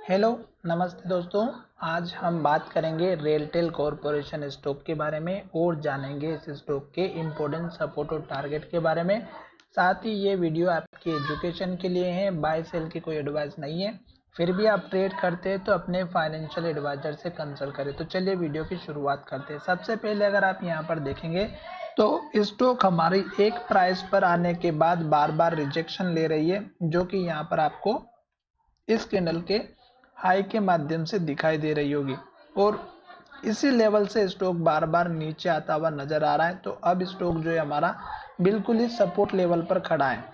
Hello, नमस्ते दोस्तों। आज हम बात करेंगे रेलटेल कॉरपोरेशन स्टॉक के बारे में और जानेंगे इस स्टॉक के इम्पोर्टेंट सपोर्ट और टारगेट के बारे में। साथ ही ये वीडियो आपकी एजुकेशन के लिए है, बाय सेल की कोई एडवाइस नहीं है। फिर भी आप ट्रेड करते हैं तो अपने फाइनेंशियल एडवाइजर से कंसल्ट करें। तो चलिए वीडियो की शुरुआत करते हैं। सबसे पहले अगर आप यहाँ पर देखेंगे तो स्टॉक हमारी एक प्राइस पर आने के बाद बार बार रिजेक्शन ले रही है, जो कि यहाँ पर आपको इस कैंडल के हाई के माध्यम से दिखाई दे रही होगी और इसी लेवल से स्टॉक बार बार नीचे आता हुआ नजर आ रहा है। तो अब स्टॉक जो है हमारा बिल्कुल ही सपोर्ट लेवल पर खड़ा है।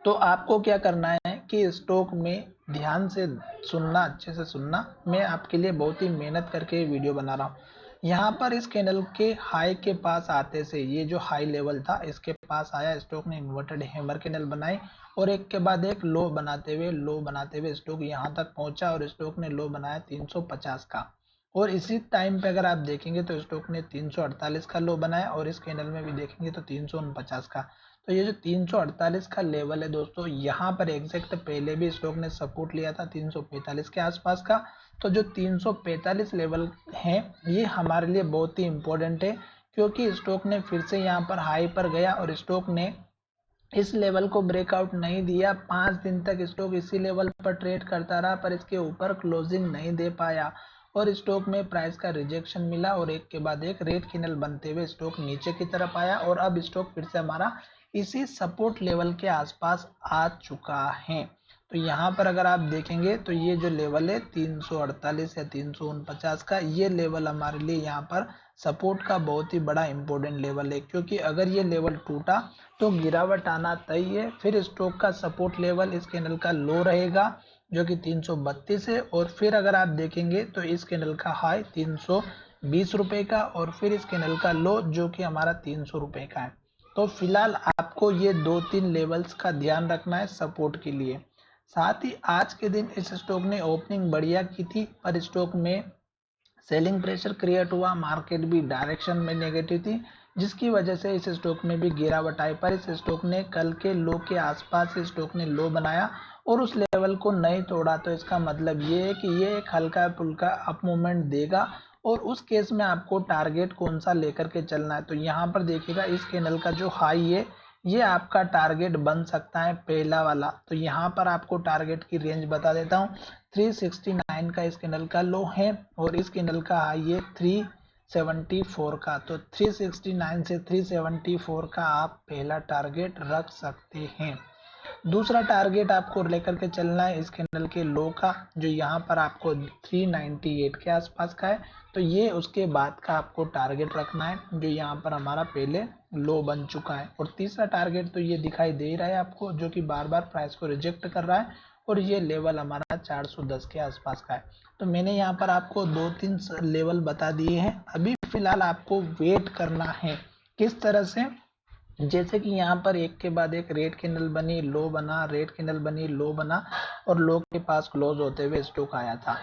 तो आपको क्या करना है कि स्टॉक में ध्यान से सुनना, अच्छे से सुनना। मैं आपके लिए बहुत ही मेहनत करके वीडियो बना रहा हूँ। यहाँ पर इस कैंडल के हाई के पास आते से ये जो हाई लेवल था इसके पास आया, स्टॉक ने इन्वर्टेड हैमर कैंडल बनाई और एक के बाद एक लो बनाते हुए स्टॉक यहाँ तक पहुंचा और स्टॉक ने लो बनाया 350 का। और इसी टाइम पे अगर आप देखेंगे तो स्टॉक ने 348 का लो बनाया और इस कैंडल में भी देखेंगे तो 349 का। तो ये जो 348 का लेवल है दोस्तों, यहाँ पर एग्जैक्ट पहले भी स्टॉक ने सपोर्ट लिया था 345 के आसपास का। तो जो 345 लेवल है ये हमारे लिए बहुत ही इंपॉर्टेंट है, क्योंकि स्टॉक ने फिर से यहाँ पर हाई पर गया और स्टॉक ने इस लेवल को ब्रेकआउट नहीं दिया। 5 दिन तक स्टॉक इसी लेवल पर ट्रेड करता रहा पर इसके ऊपर क्लोजिंग नहीं दे पाया और स्टॉक में प्राइस का रिजेक्शन मिला और एक के बाद एक रेड कैंडल बनते हुए स्टॉक नीचे की तरफ आया और अब स्टॉक फिर से हमारा इसी सपोर्ट लेवल के आसपास आ चुका है। तो यहाँ पर अगर आप देखेंगे तो ये जो लेवल है 348 या 349 का, ये लेवल हमारे लिए यहाँ पर सपोर्ट का बहुत ही बड़ा इंपॉर्टेंट लेवल है, क्योंकि अगर ये लेवल टूटा तो गिरावट आना तय है। फिर स्टॉक का सपोर्ट लेवल इस कैंडल का लो रहेगा जो कि 332 है और फिर अगर आप देखेंगे तो इस कैंडल का हाई 320 रुपए का और फिर इस कैंडल का लो जो कि हमारा 300 रुपए का है। तो फिलहाल आपको ये 2-3 लेवल्स का ध्यान रखना है सपोर्ट के लिए। साथ ही आज के दिन इस स्टॉक ने ओपनिंग बढ़िया की थी पर स्टॉक में सेलिंग प्रेशर क्रिएट हुआ, मार्केट भी डायरेक्शन में नेगेटिव थी जिसकी वजह से इस स्टॉक में भी गिरावट आई। पर इस स्टॉक ने कल के लो के आसपास स्टॉक ने लो बनाया और उस लेवल को नहीं तोड़ा। तो इसका मतलब ये है कि ये एक हल्का फुल्का अप मूवमेंट देगा और उस केस में आपको टारगेट कौन सा लेकर के चलना है। तो यहाँ पर देखिएगा इस कैंडल का जो हाई है ये आपका टारगेट बन सकता है पहला वाला। तो यहाँ पर आपको टारगेट की रेंज बता देता हूँ। 369 का इस कैंडल का लो है और इस कैंडल का हाई है 374 का। तो 369 से 374 का आप पहला टारगेट रख सकते हैं। दूसरा टारगेट आपको लेकर के चलना है इस कैंडल के लो का, जो यहाँ पर आपको 398 के आसपास का है। तो ये उसके बाद का आपको टारगेट रखना है जो यहाँ पर हमारा पहले लो बन चुका है। और तीसरा टारगेट तो ये दिखाई दे रहा है आपको, जो कि बार बार प्राइस को रिजेक्ट कर रहा है और ये लेवल हमारा 410 के आसपास का है। तो मैंने यहाँ पर आपको 2-3 लेवल बता दिए हैं। अभी फिलहाल आपको वेट करना है। किस तरह से? जैसे कि यहाँ पर एक के बाद एक रेड कैंडल बनी, लो बना, रेड कैंडल बनी, लो बना और लो के पास क्लोज होते हुए स्टॉक आया था।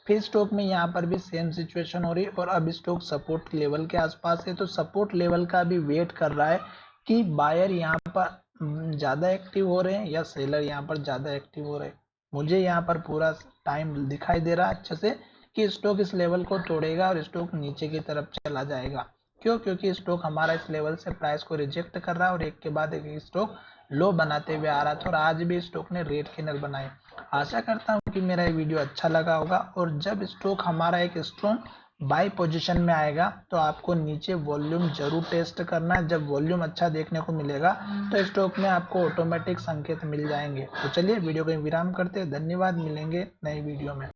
फिर स्टॉक में यहाँ पर भी सेम सिचुएशन हो रही और अब स्टॉक सपोर्ट लेवल के आसपास है। तो सपोर्ट लेवल का भी वेट कर रहा है कि बायर यहाँ पर ज्यादा एक्टिव हो रहे हैं या सेलर यहाँ पर ज्यादा एक्टिव हो रहे हैं। मुझे यहाँ पर पूरा टाइम दिखाई दे रहा है अच्छे से कि स्टॉक इस लेवल को तोड़ेगा और स्टॉक नीचे की तरफ चला जाएगा। क्यों? क्योंकि स्टॉक हमारा इस लेवल से प्राइस को रिजेक्ट कर रहा है और एक के बाद एक स्टॉक लो बनाते हुए आ रहा था और आज भी स्टॉक ने रेड कैंडल बनाई। आशा करता हूं कि मेरा ये वीडियो अच्छा लगा होगा और जब स्टॉक हमारा एक स्ट्रॉन्ग बाई पोजीशन में आएगा तो आपको नीचे वॉल्यूम जरूर टेस्ट करना है। जब वॉल्यूम अच्छा देखने को मिलेगा तो स्टॉक में आपको ऑटोमेटिक संकेत मिल जाएंगे। तो चलिए वीडियो को विराम करते हैं। धन्यवाद, मिलेंगे नई वीडियो में।